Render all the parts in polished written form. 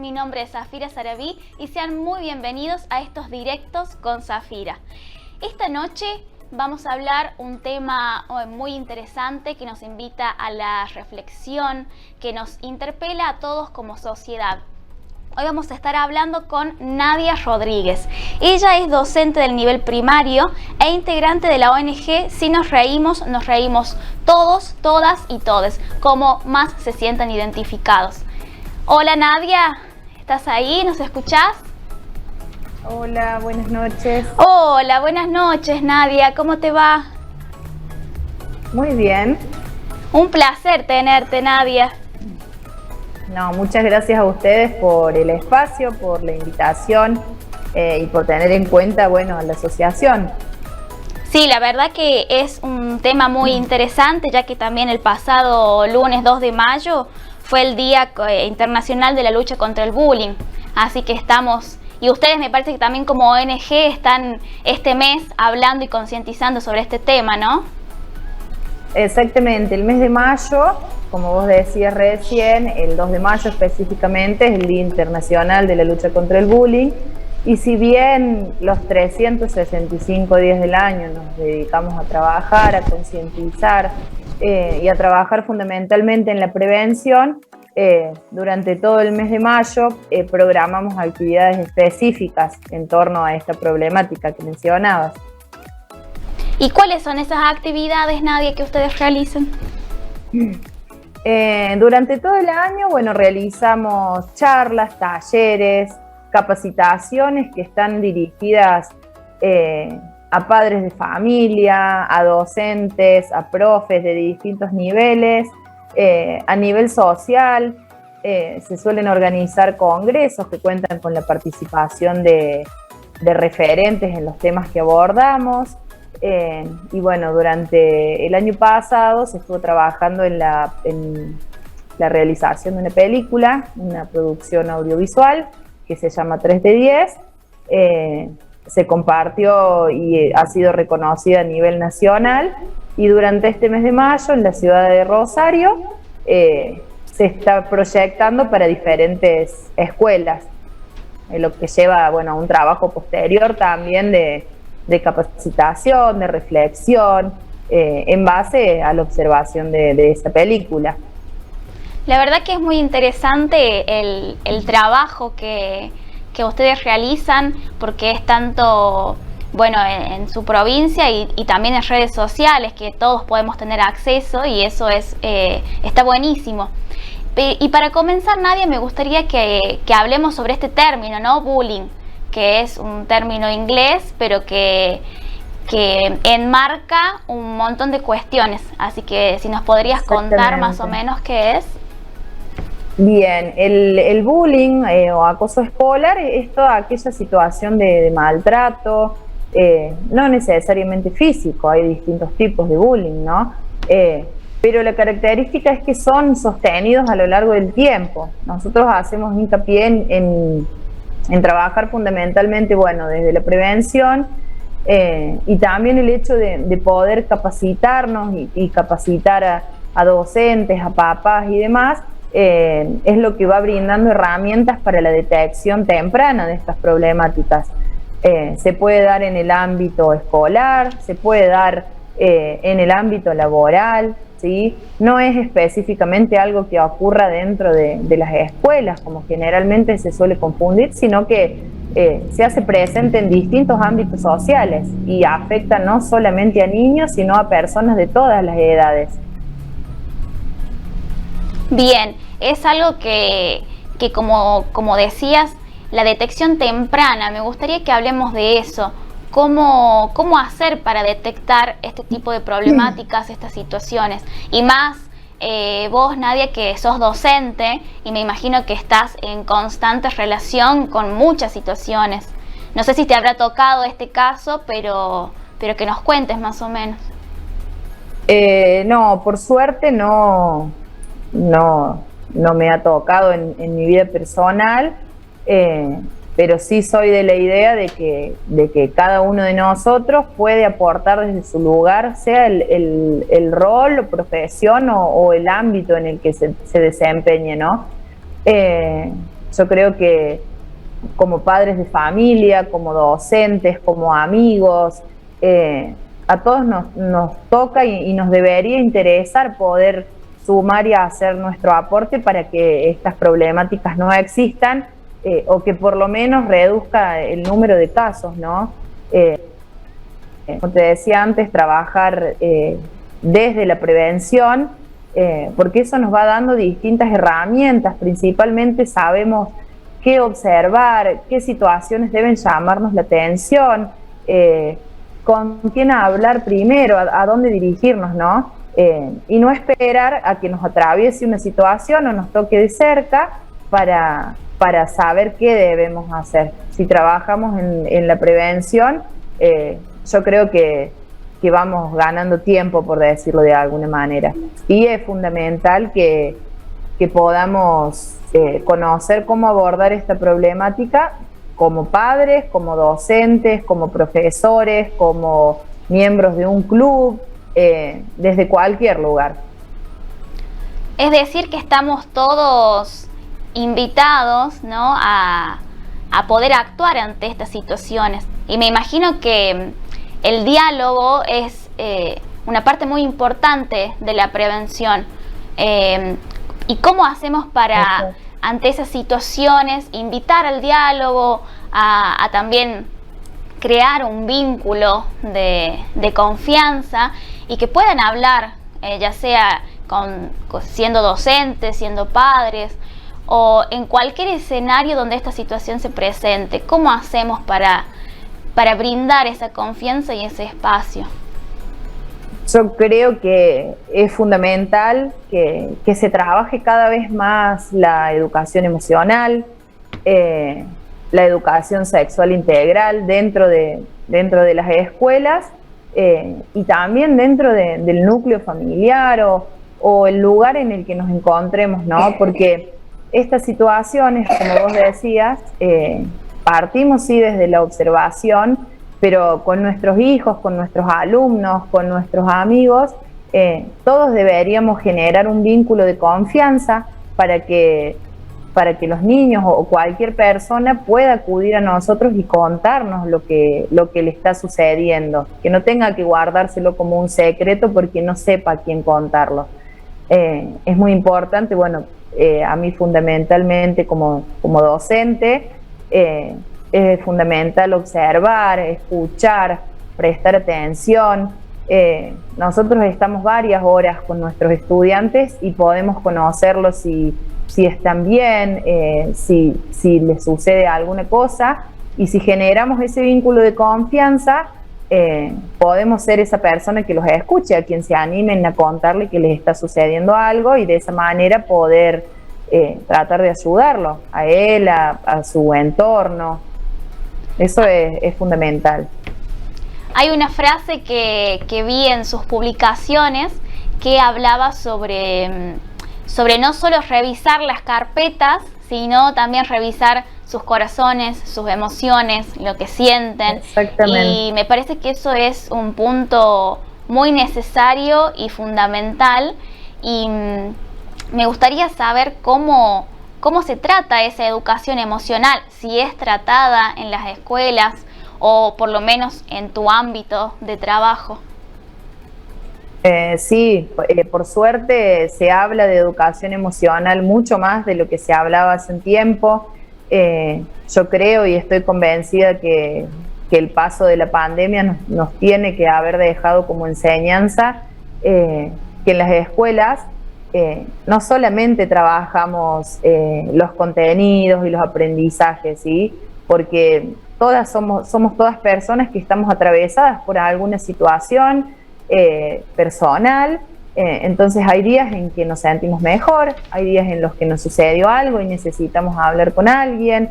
mi nombre es Zafira Sarabí y sean muy bienvenidos a estos directos con Zafira. Esta noche vamos a hablar un tema muy interesante que nos invita a la reflexión, que nos interpela a todos como sociedad. Hoy vamos a estar hablando con Nadia Rodríguez. Ella es docente del nivel primario e integrante de la ONG Si nos reímos todos, todas y todes, como más se sientan identificados. Hola Nadia, ¿estás ahí? ¿Nos escuchás? Hola, buenas noches. Hola, buenas noches Nadia, ¿cómo te va? Muy bien. Un placer tenerte, Nadia. No, muchas gracias a ustedes por el espacio, por la invitación y por tener en cuenta, a la asociación. Sí, la verdad que es un tema muy interesante, ya que también el pasado lunes 2 de mayo fue el Día Internacional de la Lucha contra el Bullying. Así que estamos, y ustedes me parece que también como ONG están este mes hablando y concientizando sobre este tema, ¿no? Exactamente, el mes de mayo, como vos decías recién, el 2 de mayo específicamente es el Día Internacional de la Lucha contra el Bullying. Y si bien los 365 días del año nos dedicamos a trabajar, a concientizar y a trabajar fundamentalmente en la prevención, durante todo el mes de mayo programamos actividades específicas en torno a esta problemática que mencionabas. ¿Y cuáles son esas actividades, Nadia, que ustedes realizan? Durante todo el año, realizamos charlas, talleres, capacitaciones que están dirigidas a padres de familia, a docentes, a profes de distintos niveles, a nivel social. Se suelen organizar congresos que cuentan con la participación de referentes en los temas que abordamos. Y durante el año pasado se estuvo trabajando en la realización de una película, una producción audiovisual que se llama 3 de 10. Se compartió y ha sido reconocida a nivel nacional, y durante este mes de mayo en la ciudad de Rosario se está proyectando para diferentes escuelas, lo que lleva a un trabajo posterior también de capacitación, de reflexión, en base a la observación de esta película. La verdad que es muy interesante el trabajo que ustedes realizan, porque es tanto en su provincia y también en redes sociales, que todos podemos tener acceso, y eso está buenísimo. Y para comenzar, Nadia, me gustaría que hablemos sobre este término, ¿no? Bullying, que es un término inglés, pero que enmarca un montón de cuestiones. Así que si nos podrías contar más o menos qué es. Bien, el bullying o acoso escolar es toda aquella situación de maltrato, no necesariamente físico, hay distintos tipos de bullying, ¿no? Pero la característica es que son sostenidos a lo largo del tiempo. Nosotros hacemos hincapié en trabajar fundamentalmente, desde la prevención y también el hecho de poder capacitarnos y capacitar a docentes, a papás y demás, es lo que va brindando herramientas para la detección temprana de estas problemáticas. Se puede dar en el ámbito escolar, se puede dar en el ámbito laboral, ¿sí? No es específicamente algo que ocurra dentro de las escuelas, como generalmente se suele confundir, sino que se hace presente en distintos ámbitos sociales y afecta no solamente a niños, sino a personas de todas las edades. Bien, es algo que como decías, la detección temprana, me gustaría que hablemos de eso. ¿Cómo hacer para detectar este tipo de problemáticas, estas situaciones? Y más vos, Nadia, que sos docente y me imagino que estás en constante relación con muchas situaciones. No sé si te habrá tocado este caso, pero que nos cuentes más o menos. No, por suerte no me ha tocado en mi vida personal, pero sí soy de la idea de que cada uno de nosotros puede aportar desde su lugar, sea el rol, profesión o el ámbito en el que se desempeñe, ¿no? Yo creo que como padres de familia, como docentes, como amigos, a todos nos toca y nos debería interesar poder sumar y hacer nuestro aporte para que estas problemáticas no existan, o que por lo menos reduzca el número de casos, ¿no? Como te decía antes, trabajar desde la prevención, porque eso nos va dando distintas herramientas. Principalmente sabemos qué observar, qué situaciones deben llamarnos la atención, con quién hablar primero, a dónde dirigirnos, ¿no? Y no esperar a que nos atraviese una situación o nos toque de cerca para saber qué debemos hacer. Si trabajamos en la prevención, yo creo que vamos ganando tiempo, por decirlo de alguna manera. Y es fundamental que podamos conocer cómo abordar esta problemática como padres, como docentes, como profesores, como miembros de un club, desde cualquier lugar. Es decir, que estamos todos invitados, ¿no?, a poder actuar ante estas situaciones. Y me imagino que el diálogo es una parte muy importante de la prevención. ¿Y cómo hacemos para, ante esas situaciones, invitar al diálogo, a también crear un vínculo de confianza y que puedan hablar, ya sea siendo docentes, siendo padres, o en cualquier escenario donde esta situación se presente? ¿Cómo hacemos para brindar esa confianza y ese espacio? Yo creo que es fundamental que se trabaje cada vez más la educación emocional, la educación sexual integral dentro de las escuelas, y también dentro del núcleo familiar o el lugar en el que nos encontremos, ¿no? Porque estas situaciones, como vos decías, partimos sí desde la observación, pero con nuestros hijos, con nuestros alumnos, con nuestros amigos, todos deberíamos generar un vínculo de confianza para que los niños o cualquier persona pueda acudir a nosotros y contarnos lo que le está sucediendo, que no tenga que guardárselo como un secreto porque no sepa a quién contarlo. Es muy importante, bueno, a mí fundamentalmente como docente, es fundamental observar, escuchar, prestar atención. Nosotros estamos varias horas con nuestros estudiantes y podemos conocerlos si están bien, si les sucede alguna cosa, y si generamos ese vínculo de confianza, podemos ser esa persona que los escuche, a quien se animen a contarle que les está sucediendo algo, y de esa manera poder tratar de ayudarlo, a él, a su entorno. Eso es fundamental. Hay una frase que vi en sus publicaciones que hablaba sobre no solo revisar las carpetas, sino también revisar sus corazones, sus emociones, lo que sienten. Exactamente. Y me parece que eso es un punto muy necesario y fundamental, y me gustaría saber cómo se trata esa educación emocional, si es tratada en las escuelas o por lo menos en tu ámbito de trabajo. Sí, por suerte se habla de educación emocional mucho más de lo que se hablaba hace un tiempo. Yo creo y estoy convencida que el paso de la pandemia nos tiene que haber dejado como enseñanza, que en las escuelas no solamente trabajamos los contenidos y los aprendizajes, ¿sí? Porque somos todas personas que estamos atravesadas por alguna situación personal. Entonces hay días en que nos sentimos mejor, hay días en los que nos sucedió algo y necesitamos hablar con alguien.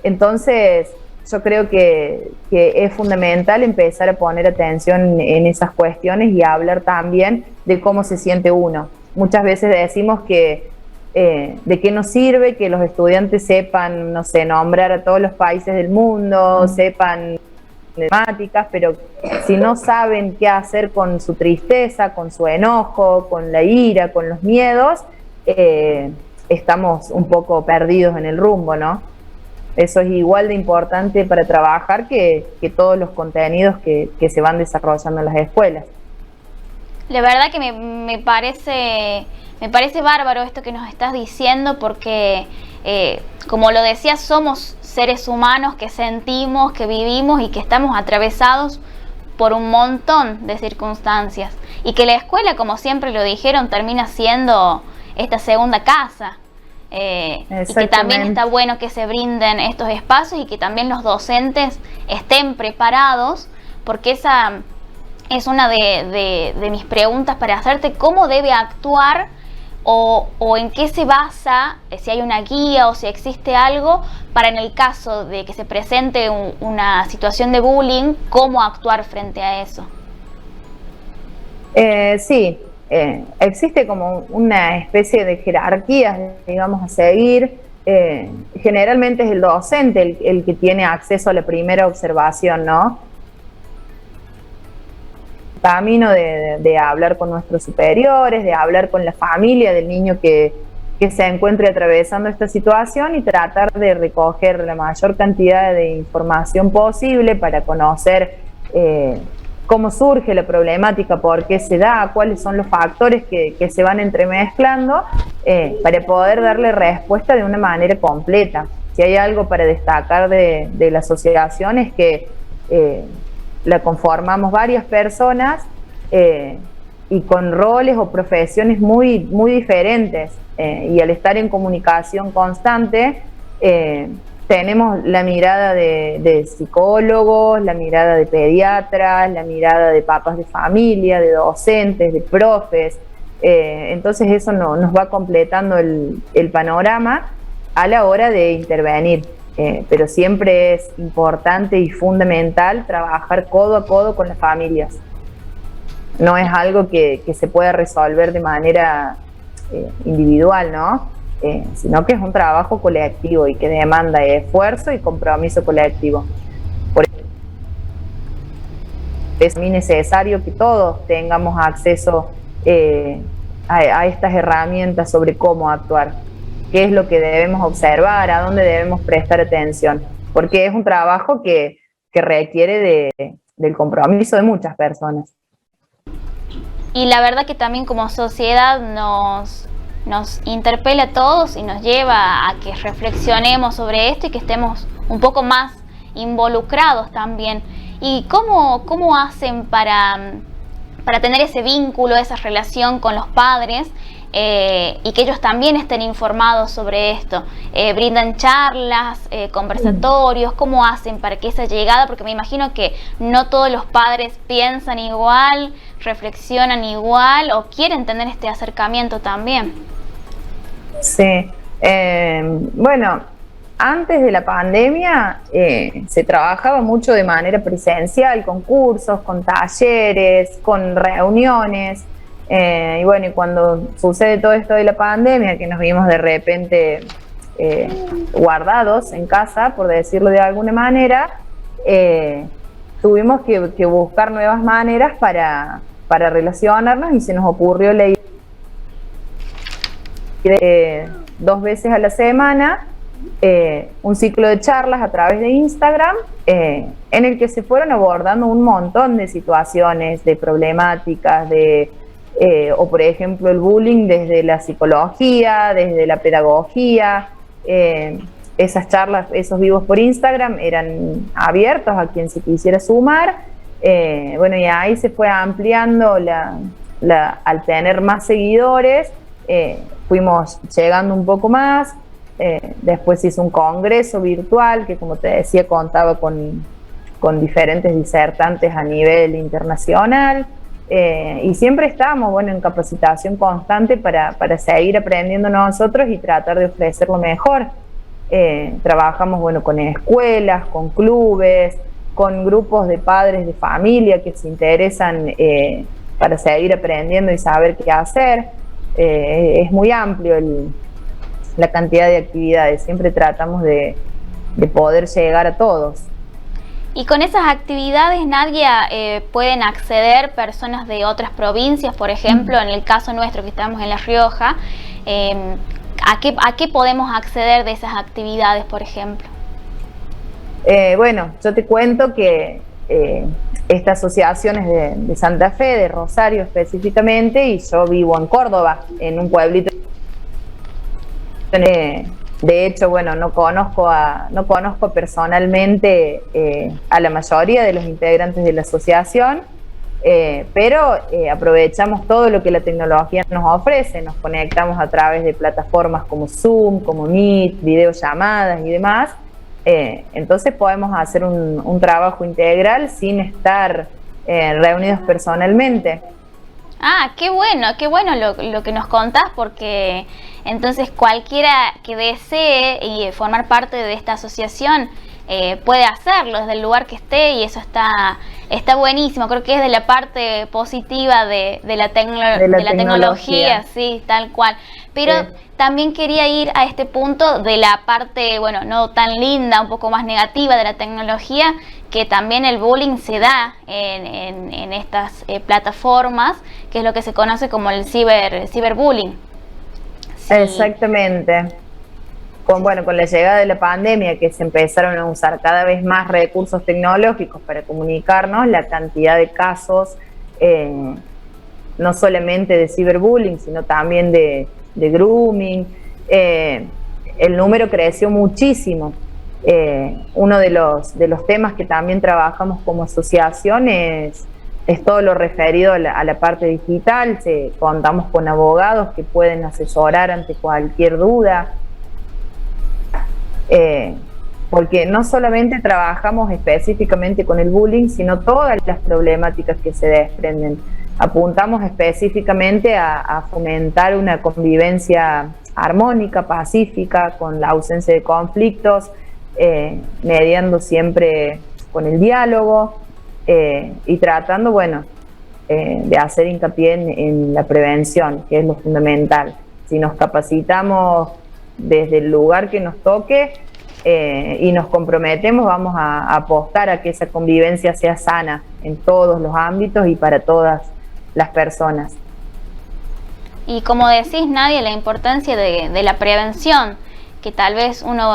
Entonces yo creo que es fundamental empezar a poner atención en esas cuestiones y a hablar también de cómo se siente uno. Muchas veces decimos que de qué nos sirve que los estudiantes sepan, no sé, nombrar a todos los países del mundo, sepan temáticas, pero si no saben qué hacer con su tristeza, con su enojo, con la ira, con los miedos, estamos un poco perdidos en el rumbo, ¿no? Eso es igual de importante para trabajar que todos los contenidos que se van desarrollando en las escuelas. La verdad que me parece bárbaro esto que nos estás diciendo, porque como lo decías, somos seres humanos que sentimos, que vivimos y que estamos atravesados por un montón de circunstancias, y que la escuela, como siempre lo dijeron, termina siendo esta segunda casa. Y que también está bueno que se brinden estos espacios y que también los docentes estén preparados, porque esa es una de mis preguntas para hacerte: ¿cómo debe actuar o en qué se basa, si hay una guía o si existe algo para, en el caso de que se presente una situación de bullying, cómo actuar frente a eso? Sí. Existe como una especie de jerarquías, digamos, a seguir. Generalmente es el docente el que tiene acceso a la primera observación, ¿no? Camino de hablar con nuestros superiores, de hablar con la familia del niño que se encuentre atravesando esta situación y tratar de recoger la mayor cantidad de información posible para conocer cómo surge la problemática, por qué se da, cuáles son los factores que se van entremezclando, para poder darle respuesta de una manera completa. Si hay algo para destacar de la asociación es que la conformamos varias personas y con roles o profesiones muy, muy diferentes, y al estar en comunicación constante, tenemos la mirada de psicólogos, la mirada de pediatras, la mirada de papás de familia, de docentes, de profes. Entonces eso nos va completando el panorama a la hora de intervenir. Pero siempre es importante y fundamental trabajar codo a codo con las familias. No es algo que se pueda resolver de manera individual, ¿no? Sino que es un trabajo colectivo y que demanda esfuerzo y compromiso colectivo. Por eso es muy necesario que todos tengamos acceso a estas herramientas sobre cómo actuar, qué es lo que debemos observar, a dónde debemos prestar atención, porque es un trabajo que requiere del compromiso de muchas personas. Y la verdad que también como sociedad nos interpela a todos y nos lleva a que reflexionemos sobre esto y que estemos un poco más involucrados también. ¿Y cómo hacen para tener ese vínculo, esa relación con los padres, y que ellos también estén informados sobre esto? ¿Brindan charlas, conversatorios? ¿Cómo hacen para que esa llegada? Porque me imagino que no todos los padres piensan igual, reflexionan igual o quieren tener este acercamiento también. Sí, bueno, antes de la pandemia se trabajaba mucho de manera presencial, con cursos, con talleres, con reuniones, y bueno, y cuando sucede todo esto de la pandemia, que nos vimos de repente guardados en casa, por decirlo de alguna manera, tuvimos que buscar nuevas maneras para relacionarnos, y se nos ocurrió la idea de 2 veces a la semana un ciclo de charlas a través de Instagram, en el que se fueron abordando un montón de situaciones, de problemáticas, o por ejemplo el bullying desde la psicología, desde la pedagogía. Esas charlas, esos vivos por Instagram eran abiertos a quien se quisiera sumar. Bueno, y ahí se fue ampliando al tener más seguidores, fuimos llegando un poco más. Después hizo un congreso virtual que, como te decía, contaba con diferentes disertantes a nivel internacional, y siempre estamos, bueno, en capacitación constante para seguir aprendiendo nosotros y tratar de ofrecer lo mejor. Trabajamos, bueno, con escuelas, con clubes, con grupos de padres de familia que se interesan para seguir aprendiendo y saber qué hacer. Es muy amplio la cantidad de actividades, siempre tratamos de poder llegar a todos. Y con esas actividades, Nadia, pueden acceder personas de otras provincias, por ejemplo, en el caso nuestro que estamos en La Rioja, ¿a qué podemos acceder de esas actividades, por ejemplo? Bueno, yo te cuento que esta asociación es de Santa Fe, de Rosario específicamente, y yo vivo en Córdoba, en un pueblito. De hecho, bueno, no conozco personalmente a la mayoría de los integrantes de la asociación, pero aprovechamos todo lo que la tecnología nos ofrece. Nos conectamos a través de plataformas como Zoom, como Meet, videollamadas y demás. Entonces podemos hacer un trabajo integral sin estar reunidos personalmente. Ah, qué bueno lo que nos contás, porque entonces cualquiera que desee y formar parte de esta asociación puede hacerlo desde el lugar que esté, y eso está buenísimo. Creo que es de la parte positiva de la tecnología, sí, tal cual. Pero también quería ir a este punto de la parte, bueno, no tan linda, un poco más negativa de la tecnología, que también el bullying se da en estas plataformas, que es lo que se conoce como el ciberbullying. Sí. Exactamente. Con la llegada de la pandemia, que se empezaron a usar cada vez más recursos tecnológicos para comunicarnos, la cantidad de casos, no solamente de ciberbullying, sino también de grooming, el número creció muchísimo. Uno de los temas que también trabajamos como asociación es todo lo referido a la parte digital. Contamos con abogados que pueden asesorar ante cualquier duda, porque no solamente trabajamos específicamente con el bullying, sino todas las problemáticas que se desprenden. Apuntamos específicamente a fomentar una convivencia armónica, pacífica, con la ausencia de conflictos, mediando siempre con el diálogo, y tratando, de hacer hincapié en la prevención, que es lo fundamental. Si nos capacitamos desde el lugar que nos toque y nos comprometemos, vamos a apostar a que esa convivencia sea sana en todos los ámbitos y para todas las personas. Y como decís, Nadia, la importancia de la prevención, que tal vez uno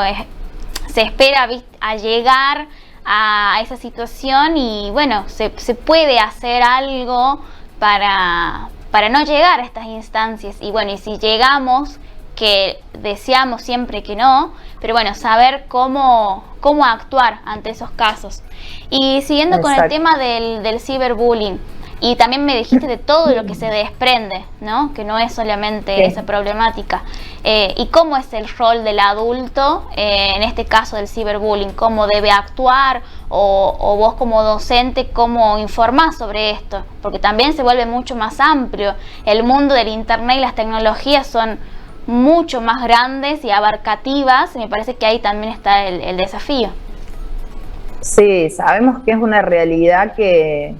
se espera a llegar a esa situación, y bueno, se puede hacer algo para no llegar a estas instancias. Y bueno, y si llegamos, que deseamos siempre que no, pero bueno, saber cómo actuar ante esos casos. Y siguiendo Exacto. Con el tema del ciberbullying, y también me dijiste de todo lo que se desprende, ¿no? Que no es solamente sí. Esa problemática. ¿Y cómo es el rol del adulto en este caso del ciberbullying? ¿Cómo debe actuar? O vos como docente, ¿cómo informás sobre esto? Porque también se vuelve mucho más amplio. El mundo del internet y las tecnologías son mucho más grandes y abarcativas, y me parece que ahí también está el desafío. Sí, sabemos que es una realidad que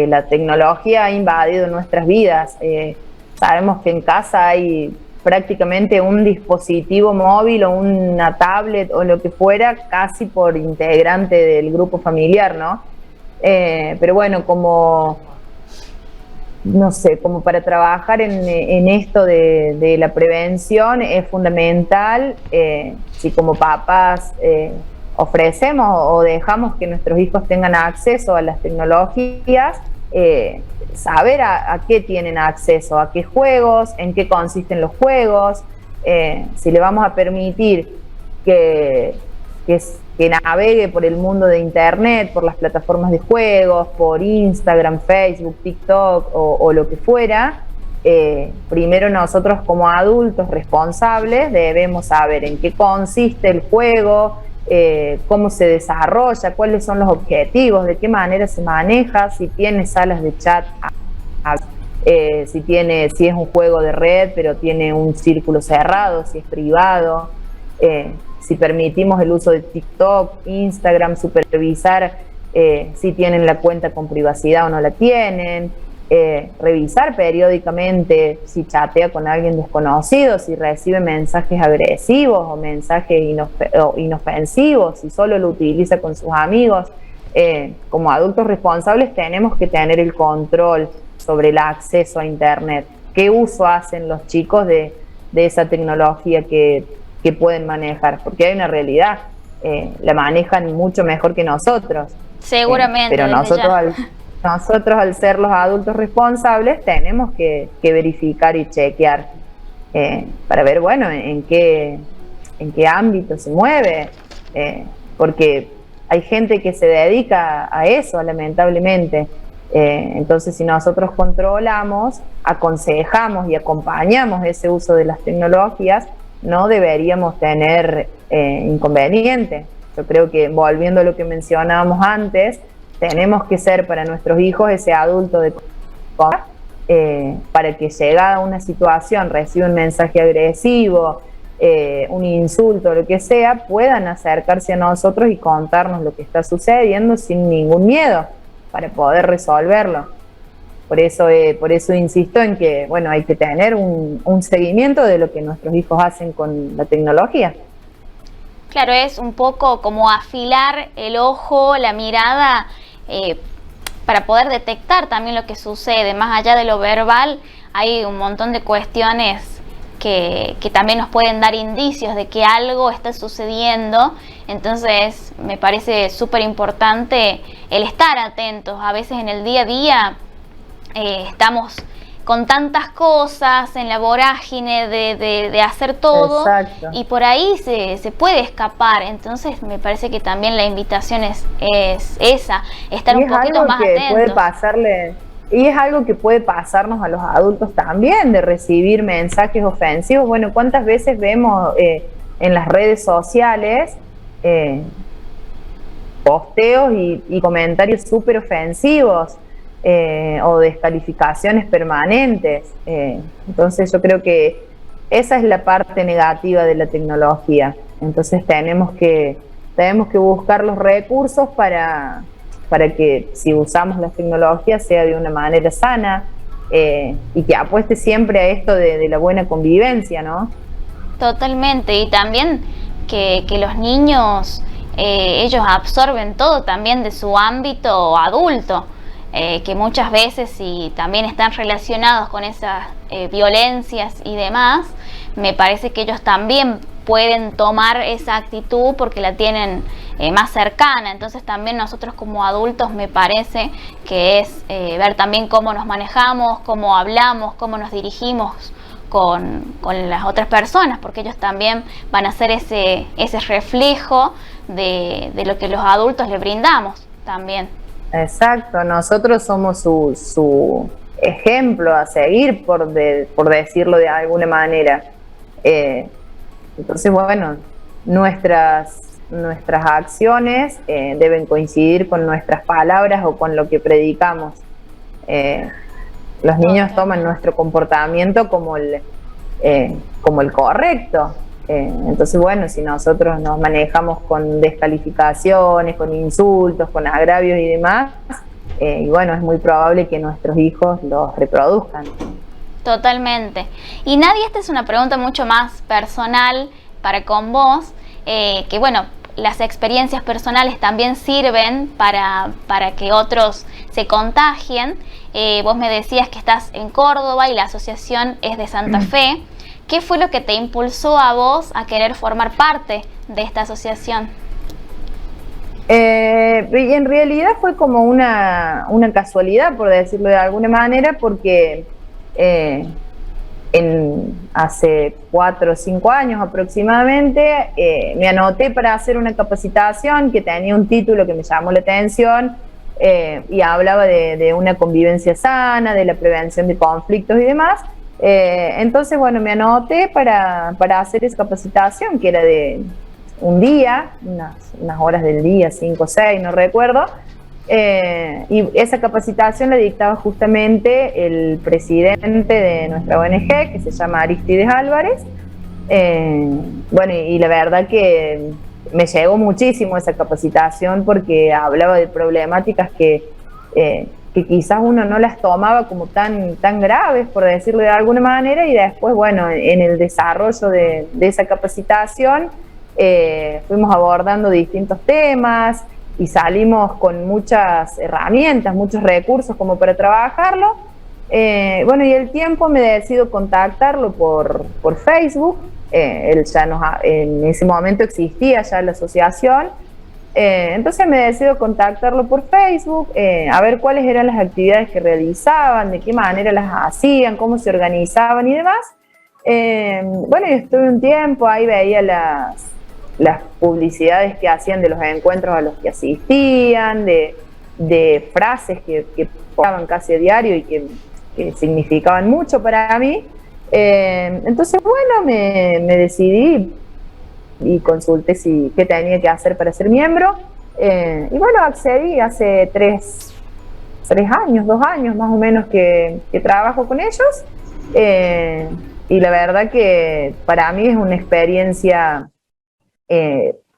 la tecnología ha invadido nuestras vidas. Sabemos que en casa hay prácticamente un dispositivo móvil o una tablet o lo que fuera, casi por integrante del grupo familiar, ¿no? Pero bueno, como para trabajar en esto de la prevención es fundamental, si como papás ofrecemos o dejamos que nuestros hijos tengan acceso a las tecnologías, saber a qué tienen acceso, a qué juegos, en qué consisten los juegos, si le vamos a permitir que navegue por el mundo de internet, por las plataformas de juegos, por Instagram, Facebook, TikTok o lo que fuera. Primero nosotros como adultos responsables debemos saber en qué consiste el juego, cómo se desarrolla, cuáles son los objetivos, de qué manera se maneja, si tiene salas de chat, si es un juego de red pero tiene un círculo cerrado, si es privado, si permitimos el uso de TikTok, Instagram, supervisar si tienen la cuenta con privacidad o no la tienen, revisar periódicamente si chatea con alguien desconocido, si recibe mensajes agresivos o mensajes inofensivos, si solo lo utiliza con sus amigos. Como adultos responsables tenemos que tener el control sobre el acceso a internet. ¿Qué uso hacen los chicos de de esa tecnología que pueden manejar, porque hay una realidad, la manejan mucho mejor que nosotros. Seguramente. Pero nosotros al ser los adultos responsables tenemos que verificar y chequear para ver, bueno, en qué ámbito se mueve, porque hay gente que se dedica a eso, lamentablemente. Entonces, si nosotros controlamos, aconsejamos y acompañamos ese uso de las tecnologías, no deberíamos tener inconveniente. Yo creo que, volviendo a lo que mencionábamos antes, tenemos que ser para nuestros hijos ese adulto de para que llegada a una situación, reciba un mensaje agresivo, un insulto, lo que sea, puedan acercarse a nosotros y contarnos lo que está sucediendo sin ningún miedo, para poder resolverlo. Por eso insisto en que, bueno, hay que tener un seguimiento de lo que nuestros hijos hacen con la tecnología. Claro, es un poco como afilar el ojo, la mirada, para poder detectar también lo que sucede. Más allá de lo verbal, hay un montón de cuestiones que también nos pueden dar indicios de que algo está sucediendo. Entonces me parece súper importante el estar atentos. A veces en el día a día estamos con tantas cosas en la vorágine de hacer todo. Exacto. Y por ahí se puede escapar. Entonces me parece que también la invitación es esa, estar un poquito más atentos. Y es algo que puede pasarnos a los adultos también, de recibir mensajes ofensivos. Bueno, ¿cuántas veces vemos en las redes sociales posteos y comentarios súper ofensivos o descalificaciones permanentes? Entonces yo creo que esa es la parte negativa de la tecnología. Entonces tenemos que buscar los recursos para que, si usamos las tecnologías, sea de una manera sana, y que apueste siempre a esto de la buena convivencia, ¿no? Totalmente. Y también que los niños, ellos absorben todo también de su ámbito adulto, que muchas veces, si también están relacionados con esas violencias y demás, me parece que ellos también pueden tomar esa actitud porque la tienen más cercana. Entonces también nosotros como adultos, me parece que es ver también cómo nos manejamos, cómo hablamos, cómo nos dirigimos con las otras personas, porque ellos también van a ser ese reflejo de lo que los adultos le brindamos también. Exacto, nosotros somos su ejemplo a seguir, por decirlo de alguna manera. Entonces, bueno, nuestras acciones deben coincidir con nuestras palabras o con lo que predicamos. Los niños toman nuestro comportamiento como el correcto. Entonces, bueno, si nosotros nos manejamos con descalificaciones, con insultos, con agravios y demás, y bueno, es muy probable que nuestros hijos los reproduzcan. Totalmente. Y Nadia, esta es una pregunta mucho más personal para con vos, que bueno, las experiencias personales también sirven para que otros se contagien. Vos me decías que estás en Córdoba y la asociación es de Santa Fe. ¿Qué fue lo que te impulsó a vos a querer formar parte de esta asociación? Y en realidad fue como una casualidad, por decirlo de alguna manera, porque hace 4 o 5 años aproximadamente me anoté para hacer una capacitación que tenía un título que me llamó la atención, y hablaba de una convivencia sana, de la prevención de conflictos y demás. Entonces, bueno, me anoté para hacer esa capacitación, que era de un día, unas horas del día, 5 o 6, no recuerdo. Y esa capacitación la dictaba justamente el presidente de nuestra ONG, que se llama Aristides Álvarez. Bueno, y la verdad que me llegó muchísimo esa capacitación, porque hablaba de problemáticas que quizás uno no las tomaba como tan graves, por decirlo de alguna manera, y después, bueno, en el desarrollo de esa capacitación fuimos abordando distintos temas y salimos con muchas herramientas, muchos recursos como para trabajarlo. Bueno, y el tiempo me decido contactarlo por Facebook. Él ya en ese momento existía ya la asociación. Entonces me decido contactarlo por Facebook, a ver cuáles eran las actividades que realizaban, de qué manera las hacían, cómo se organizaban y demás. Bueno, y estuve un tiempo, ahí veía las publicidades que hacían de los encuentros a los que asistían, de frases que ponían casi a diario y que significaban mucho para mí. Entonces, bueno, me decidí y consulté qué tenía que hacer para ser miembro. Y bueno, accedí hace 2 años más o menos que trabajo con ellos. Y la verdad que para mí es una experiencia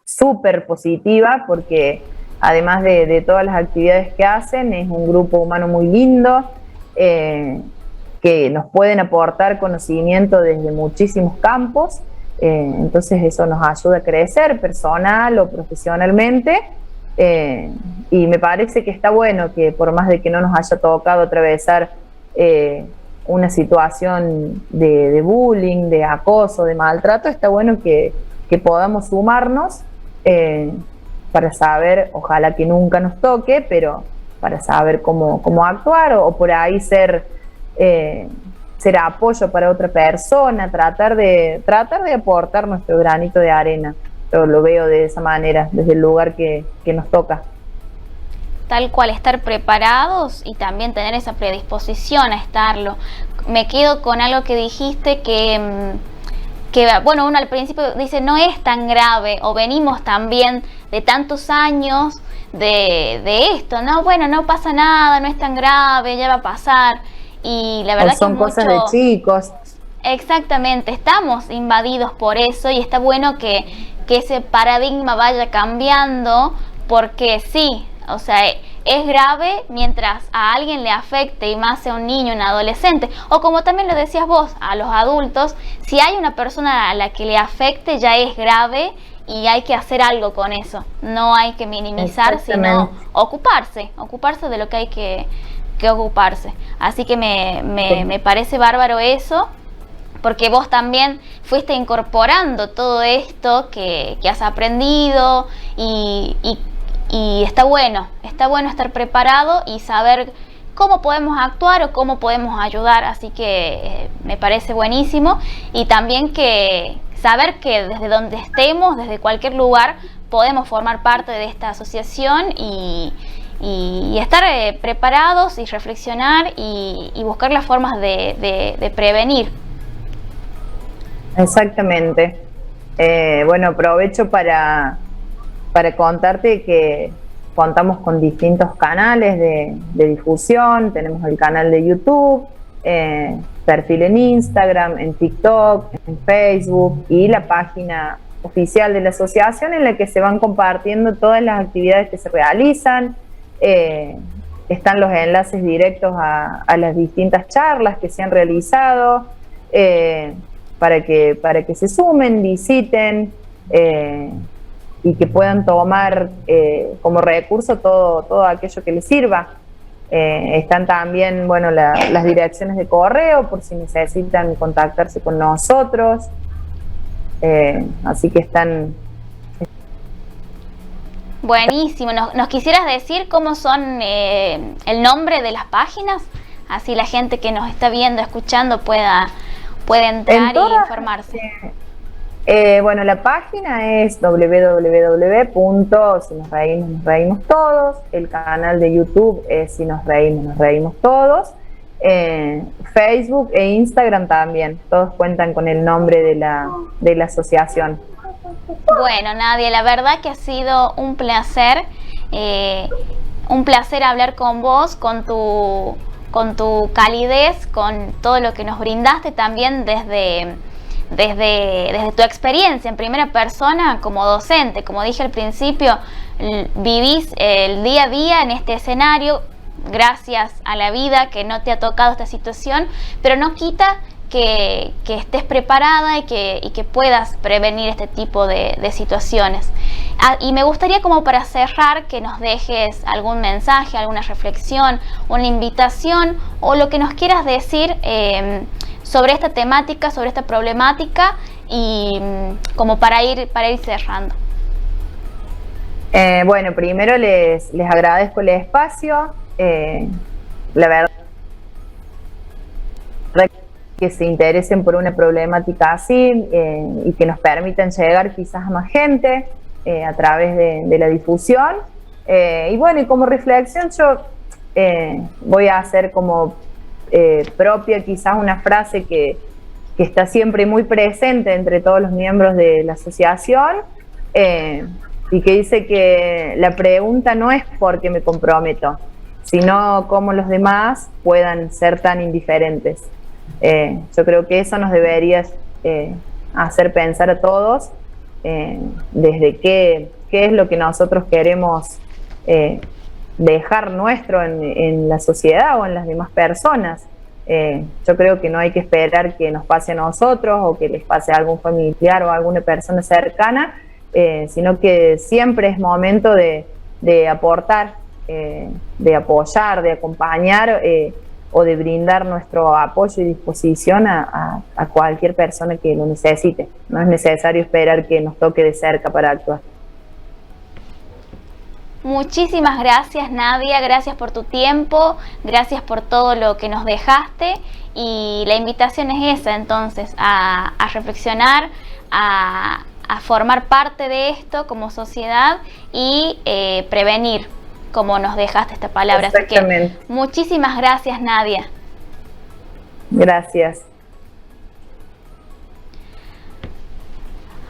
súper positiva, porque además de todas las actividades que hacen, es un grupo humano muy lindo, que nos pueden aportar conocimiento desde muchísimos campos. Entonces eso nos ayuda a crecer personal o profesionalmente, y me parece que está bueno que, por más de que no nos haya tocado atravesar una situación de bullying, de acoso, de maltrato, está bueno que podamos sumarnos para saber, ojalá que nunca nos toque, pero para saber cómo actuar, o por ahí ser apoyo para otra persona, tratar de aportar nuestro granito de arena. Yo lo veo de esa manera, desde el lugar que nos toca. Tal cual, estar preparados y también tener esa predisposición a estarlo. Me quedo con algo que dijiste, que bueno, uno al principio dice no es tan grave, o venimos también de tantos años de esto, ¿no? Bueno, no pasa nada, no es tan grave, ya va a pasar. Y la verdad son que cosas de chicos. Exactamente, estamos invadidos por eso, y está bueno que ese paradigma vaya cambiando, porque sí, o sea, es grave mientras a alguien le afecte, y más a un niño, un adolescente, o como también lo decías vos, a los adultos. Si hay una persona a la que le afecte, ya es grave y hay que hacer algo con eso. No hay que minimizar, sino ocuparse de lo que hay que ocuparse. Así que me parece bárbaro eso, porque vos también fuiste incorporando todo esto que has aprendido, y está bueno estar preparado y saber cómo podemos actuar o cómo podemos ayudar. Así que me parece buenísimo, y también que saber que desde donde estemos, desde cualquier lugar, podemos formar parte de esta asociación y estar preparados y reflexionar y buscar las formas de prevenir. Exactamente. Bueno, aprovecho para contarte que contamos con distintos canales de difusión. Tenemos el canal de YouTube, perfil en Instagram, en TikTok, en Facebook, y la página oficial de la asociación, en la que se van compartiendo todas las actividades que se realizan. Están los enlaces directos a las distintas charlas que se han realizado, para que se sumen, visiten, y que puedan tomar como recurso todo aquello que les sirva. Están también, bueno, las direcciones de correo por si necesitan contactarse con nosotros. Así que están... Buenísimo. ¿Nos quisieras decir cómo son el nombre de las páginas? Así la gente que nos está viendo, escuchando, puede entrar y informarse. Bueno, la página es www.sinosreímos.todos. El canal de YouTube es Si nos reímos todos. Facebook e Instagram también, todos cuentan con el nombre de la asociación. Bueno, Nadia, la verdad que ha sido un placer hablar con vos, con tu calidez, con todo lo que nos brindaste también desde tu experiencia en primera persona como docente. Como dije al principio, vivís el día a día en este escenario, gracias a la vida que no te ha tocado esta situación, pero no quita que estés preparada y que puedas prevenir este tipo de situaciones. Y me gustaría, como para cerrar, que nos dejes algún mensaje, alguna reflexión, una invitación o lo que nos quieras decir sobre esta temática, sobre esta problemática, y como para ir cerrando. Bueno, primero les agradezco el espacio. La verdad que se interesen por una problemática así y que nos permitan llegar quizás a más gente a través de la difusión. Y bueno, y como reflexión yo voy a hacer como propia quizás una frase que está siempre muy presente entre todos los miembros de la asociación, y que dice que la pregunta no es por qué me comprometo, sino cómo los demás puedan ser tan indiferentes. Yo creo que eso nos debería hacer pensar a todos desde qué es lo que nosotros queremos dejar nuestro en la sociedad o en las demás personas. Yo creo que no hay que esperar que nos pase a nosotros o que les pase a algún familiar o a alguna persona cercana, sino que siempre es momento de aportar, de apoyar, de acompañar o de brindar nuestro apoyo y disposición a cualquier persona que lo necesite. No es necesario esperar que nos toque de cerca para actuar. Muchísimas gracias, Nadia, gracias por tu tiempo, gracias por todo lo que nos dejaste, y la invitación es esa entonces, a reflexionar, a formar parte de esto como sociedad y prevenir, como nos dejaste esta palabra. Así que muchísimas gracias, Nadia. Gracias.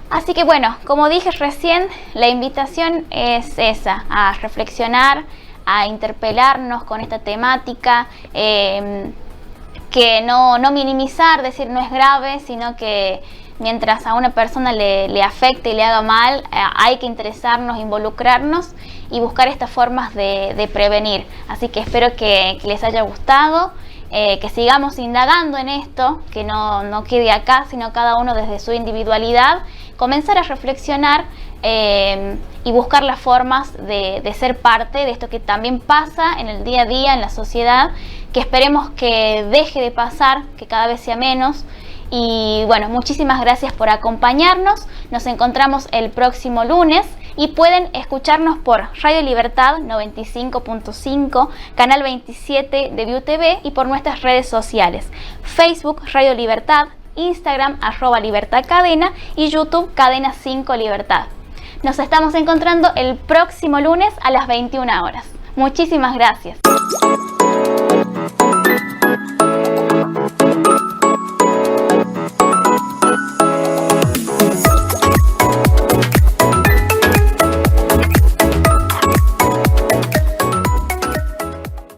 Así que bueno, como dije recién, la invitación es esa, a reflexionar, a interpelarnos con esta temática, que no minimizar, decir no es grave, sino que mientras a una persona le afecte y le haga mal, hay que interesarnos, involucrarnos y buscar estas formas de prevenir. Así que espero que les haya gustado, que sigamos indagando en esto, que no quede acá, sino cada uno desde su individualidad, comenzar a reflexionar y buscar las formas de ser parte de esto que también pasa en el día a día en la sociedad, que esperemos que deje de pasar, que cada vez sea menos. Y bueno, muchísimas gracias por acompañarnos. Nos encontramos el próximo lunes y pueden escucharnos por Radio Libertad 95.5, Canal 27 de Viu TV y por nuestras redes sociales: Facebook Radio Libertad, Instagram @libertadcadena y YouTube Cadena 5 Libertad. Nos estamos encontrando el próximo lunes a las 21 horas. Muchísimas gracias.